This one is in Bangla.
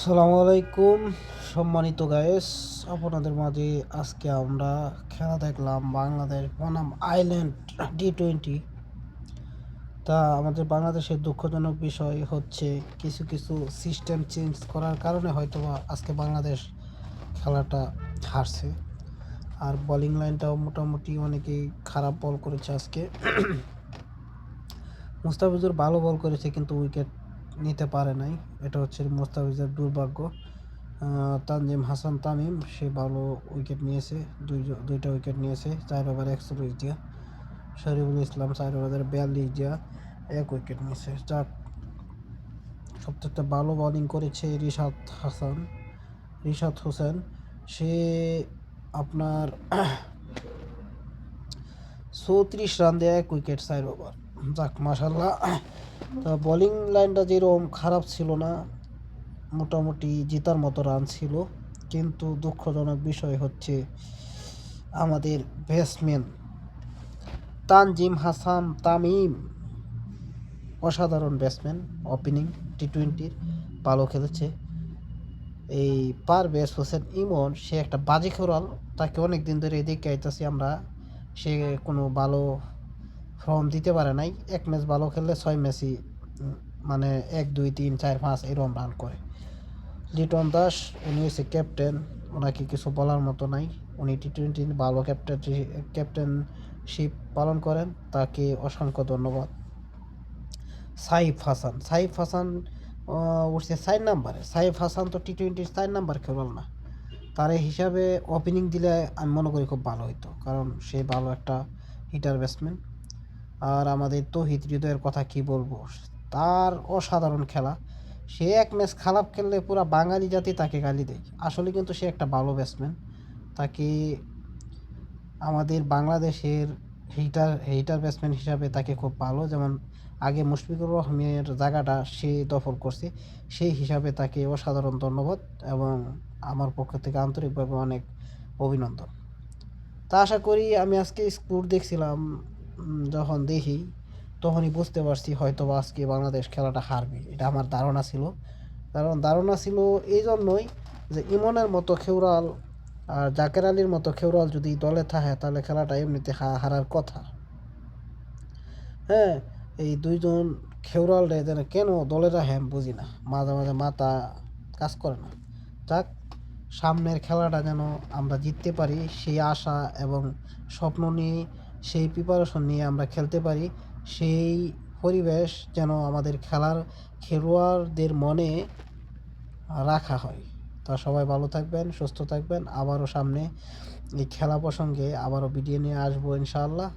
আসসালামু আলাইকুম সম্মানিত গায়েস, আপনাদের মাঝে আজকে আমরা খেলা দেখলাম বাংলাদেশ বনাম আইল্যান্ড T20। তা আমাদের বাংলাদেশের দুঃখজনক বিষয় হচ্ছে কিছু কিছু সিস্টেম চেঞ্জ করার কারণে হয়তোবা আজকে বাংলাদেশ খেলাটা হারছে। আর বোলিং লাইনটাও মোটামুটি অনেকেই খারাপ বল করেছে আজকে। মুস্তাফিজুর ভালো বল করেছে কিন্তু উইকেট নিতে পারে নাই, এটা হচ্ছে মুস্তাফিজের দুর্ভাগ্য। তানজিম হাসান তামিম সে ভালো উইকেট নিয়েছে, দুইটা উইকেট নিয়েছে 4 ওভারে 41 দিয়া। শরীফুল ইসলাম 4 ওভারে 42 দিয়া 1 উইকেট নিয়েছে। যাক, সবথেকে ভালো বোলিং করেছে রিশাদ হোসেন। সে আপনার 34 রান দিয়ে 1 উইকেট 4 ওভার। যাক, মাশাল্লাহ। তা বোলিং লাইনটা যেরকম খারাপ ছিল না, মোটামুটি জেতার মতো রান ছিল, কিন্তু দুঃখজনক বিষয় হচ্ছে আমাদের ব্যাটসম্যান তানজিম হাসান তামিম অসাধারণ ব্যাটসম্যান, ওপেনিং T20 ভালো খেলেছে। এই পারভেজ হোসেন ইমন সে একটা বাজি খেলোয়াড়, তাকে অনেক দিন ধরে দেখে আইতাছি আমরা, সে কোনো ভালো ফর্ম দিতে পারে নাই। এক ম্যাচ ভালো খেললে 6 ম্যাচই মানে 1 2 3 4 5 এরকম রান করে। লিটন দাস উনি হচ্ছে ক্যাপ্টেন, ওনাকে কিছু বলার মতো নাই। উনি T20 ভালো ক্যাপ্টেনশিপ পালন করেন, তাকে অসংখ্য ধন্যবাদ। সাইফ হাসান উঠছে 4 নম্বরে। সাইফ হাসান তো T20 4 নম্বর খেলোয়াড় না, তার এই হিসাবে ওপেনিং দিলে আমি মনে করি খুব ভালো হতো, কারণ সে ভালো একটা হিটার ব্যাটসম্যান। আর আমাদের তৌহিদ হৃদয়ের কথা কি বলবো, তার অসাধারণ খেলা। সে এক ম্যাচ খারাপ খেললে পুরো বাঙালি জাতি তাকে গালি দেয়, আসলে কিন্তু সে একটা ভালো ব্যাটসম্যান। তাকে আমাদের বাংলাদেশের হিটার ব্যাটসম্যান হিসাবে তাকে খুব ভালো, যেমন আগে মুশফিকুর রহমানের জায়গাটা সে দখল করছে, সেই হিসাবে তাকে অসাধারণ ধন্যবাদ এবং আমার পক্ষ থেকে আন্তরিকভাবে অনেক অভিনন্দন। তা আশা করি, আমি আজকে স্কোর দেখছিলাম, যখন দেখি তখনই বুঝতে পারছি হয়তো বা আজকে বাংলাদেশ খেলাটা হারবে, এটা আমার ধারণা ছিল। কারণ ধারণা ছিল এই জন্যই যে ইমনের মতো খেউরাল আর জাকের আলীর মতো খেউরাল যদি দলে থাকে তাহলে খেলাটা এমনিতে হারার কথা। হ্যাঁ, এই দুইজন খেউরাল রে যেন কেন দলে রাখে আমি বুঝি না, মাঝে মাঝে মাথা কাজ করে না। যাক, সামনের খেলাটা যেন আমরা জিততে পারি সেই আশা এবং স্বপ্ন নিয়ে, সেই প্রিপারেশন নিয়ে আমরা খেলতে পারি, সেই পরিবেশ যেন আমাদের খেলোয়াড়দের মনে রাখা হয়। তা সবাই ভালো থাকবেন, সুস্থ থাকবেন। আবারও সামনে এই খেলা প্রসঙ্গে আবারও ভিডিও নিয়ে আসবো ইনশাআল্লাহ।